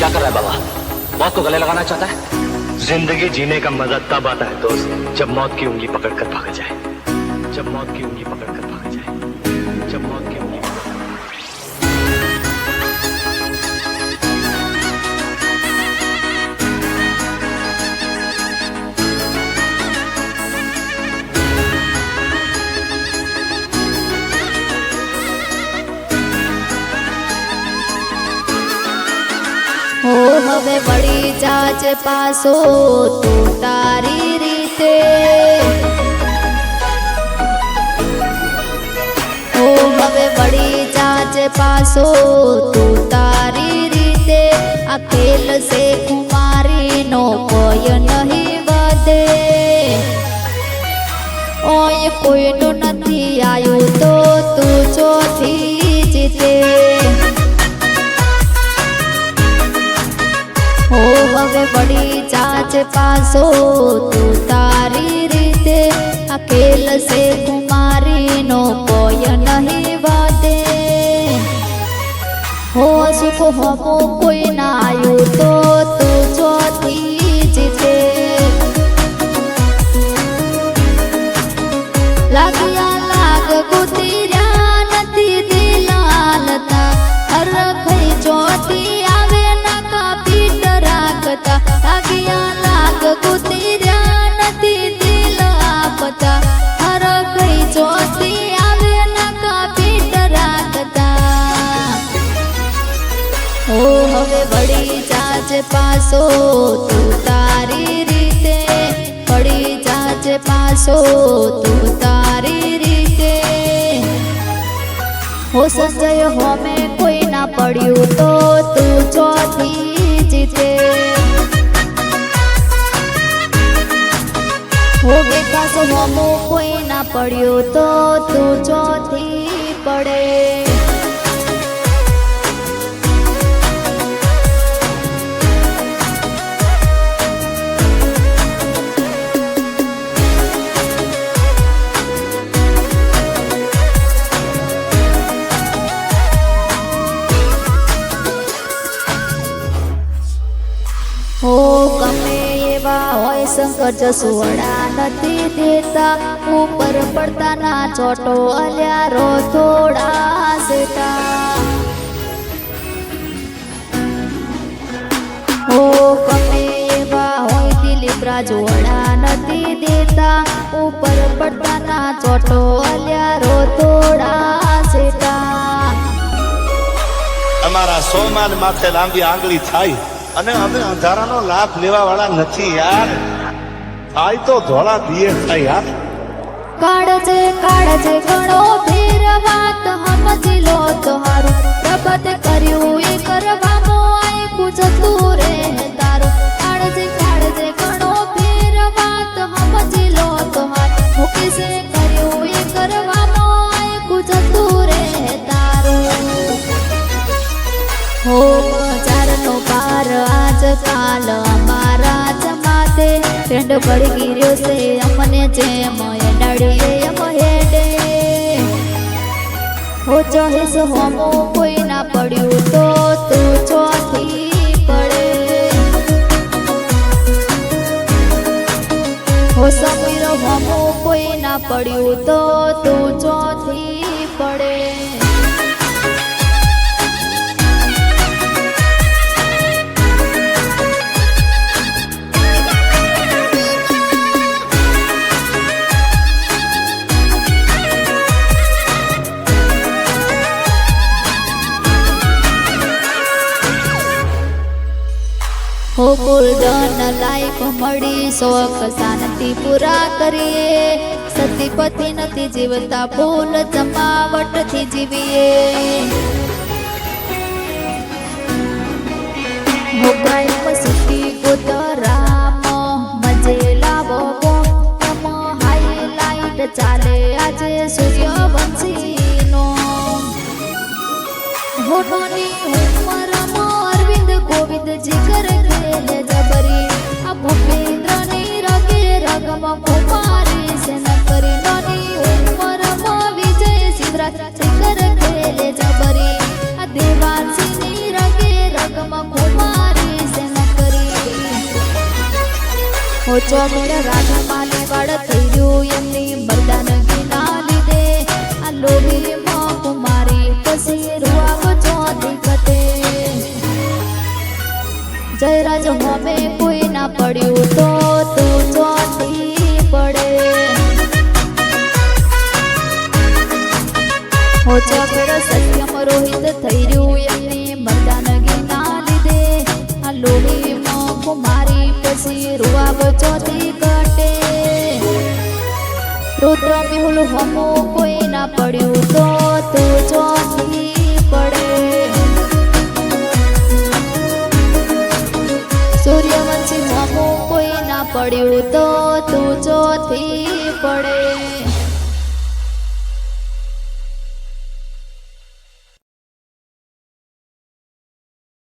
क्या कर रहा है बाबा? मौत को गले लगाना चाहता है? जिंदगी जीने का मजा तब आता है दोस्त, जब मौत की उंगली पकड़कर भाग जाए, जब मौत की उंगली पकड़कर भाग जाए, जब मौत की उंगली हो हवे वળી જાજ પાસો તું તારી રીતે हो हवे वળી જાજ પાસો તું તારી રીતે આ ખેલ સે કુમારી નો કોઈ નહીં વધે ઓય કોઈનું નથી આયું તો તું ચોથી જીતે हो हवे वળી જાજ પાસો તું તારી રીતે આ ખેલ સે કુમારી નો કોઈ નહીં વધે हो સુખ હમો કોઈ ના આયું તો તું ચોથી જીતે લાગ્યા લાગ કુતિર્યા નથી દિલાલતા હરખઈ ચોથી આવે નાકા પીટ રાખતા લાગ્યા લાગ કુતિર્યા નથી દિલ આપતા હરખઈ ચોથી આવે નાકા પીટ રાખતા ઓ હવે વળી જાજ પાસો તું તારી રીતે વળી જાજ પાસો તું તારી રીતે हो संजय होमे कोई ना पड़्યું तो તું ચોથી જીતે हो विकास होमो कोई ना पड़्યું तो તું ચોથી પડે हो गमे एवा होय शंकर जसवड़ा નથી દેતા ઉપર પડતા ના ચોટો અલ્યારો થોડા સેટા हो ગમે એવા હોય દિલીપ રાજવડા નથી દેતા ઉપર પડતા ના ચોટો અલ્યારો થોડા સેટા અમારા સોમાન માથે લાંબી આંગળી થાય અને અમે અંધારાનો લાભ લેવા વાળા નથી યાર થાય તો ધોળા દિયે થાય યાર કાળજે ઘણો ફેર વાત સમજી લો તો હારું પ્રબત કર્યું એ કરવામાં આયકું જતું રે તારું કાળજે ઘણો ફેર વાત સમજી લો તો હારું મુકીશે કર્યું એ કરવામાં આયકું જતું રે તારું हो ચારનો પાર આજ કાલ અમારા જમાતે પેંડ પડી ગીર્યો છે અમને જેમ એડાડીએ એમ હેડે हो ચોહીસ હોમો કોઈ ના પડ્યું તો તું ચોથી પડે हो સમીર હોમો કોઈ ના પડ્યું તો તું ચોથી પડે हो કુલજન લાઈફ મળી શોખ શાંતિ પૂરા કરીએ સતીપતિ નથી જીવતા ફૂલ જમાવટથી જીવીએ हो કાયમ સુખી ગોતરામ મજે લાવો એમ હાઈલાઈટ ચાલે આજે સૂર્યવંશીનો હોઠોની ઉંમરમાં અરવિંદ ગોવિંદ જીગર ખેલે જબરી આ ભૂપેન્દ્રની રગે રગમાં કુમારી છે નકરી નાની ઉંમરમાં વિજય સિદ્ધરાજ જીગર ખેલે જબરી આ દેવાંશીની રગે રગમાં કુમારી ચોકડ રાજમાલી વાળ થઈ રહ્યું એમની મરદાનગી ના લીધે આ લોભી માં કુમારી પછી રૂઆબ ચોથી કતે જયરાજ હોમે કોઈ ના પડ્યું તો તું ચોથી પડે હો ચોકડ સત્યમ રોહિત થઈ રહ્યું એમની મરદાનગી ના લીધે આ લોહી માં કુમારી પછી રૂઆબ ચોથી કટે રુદ્ર મેહુલ હોમો કોઈ ના પડ્યું તો તું ચોથી પડે સૂર્યવંશી હોમો કોઈ ના પડ્યું તો તું ચોથી પડે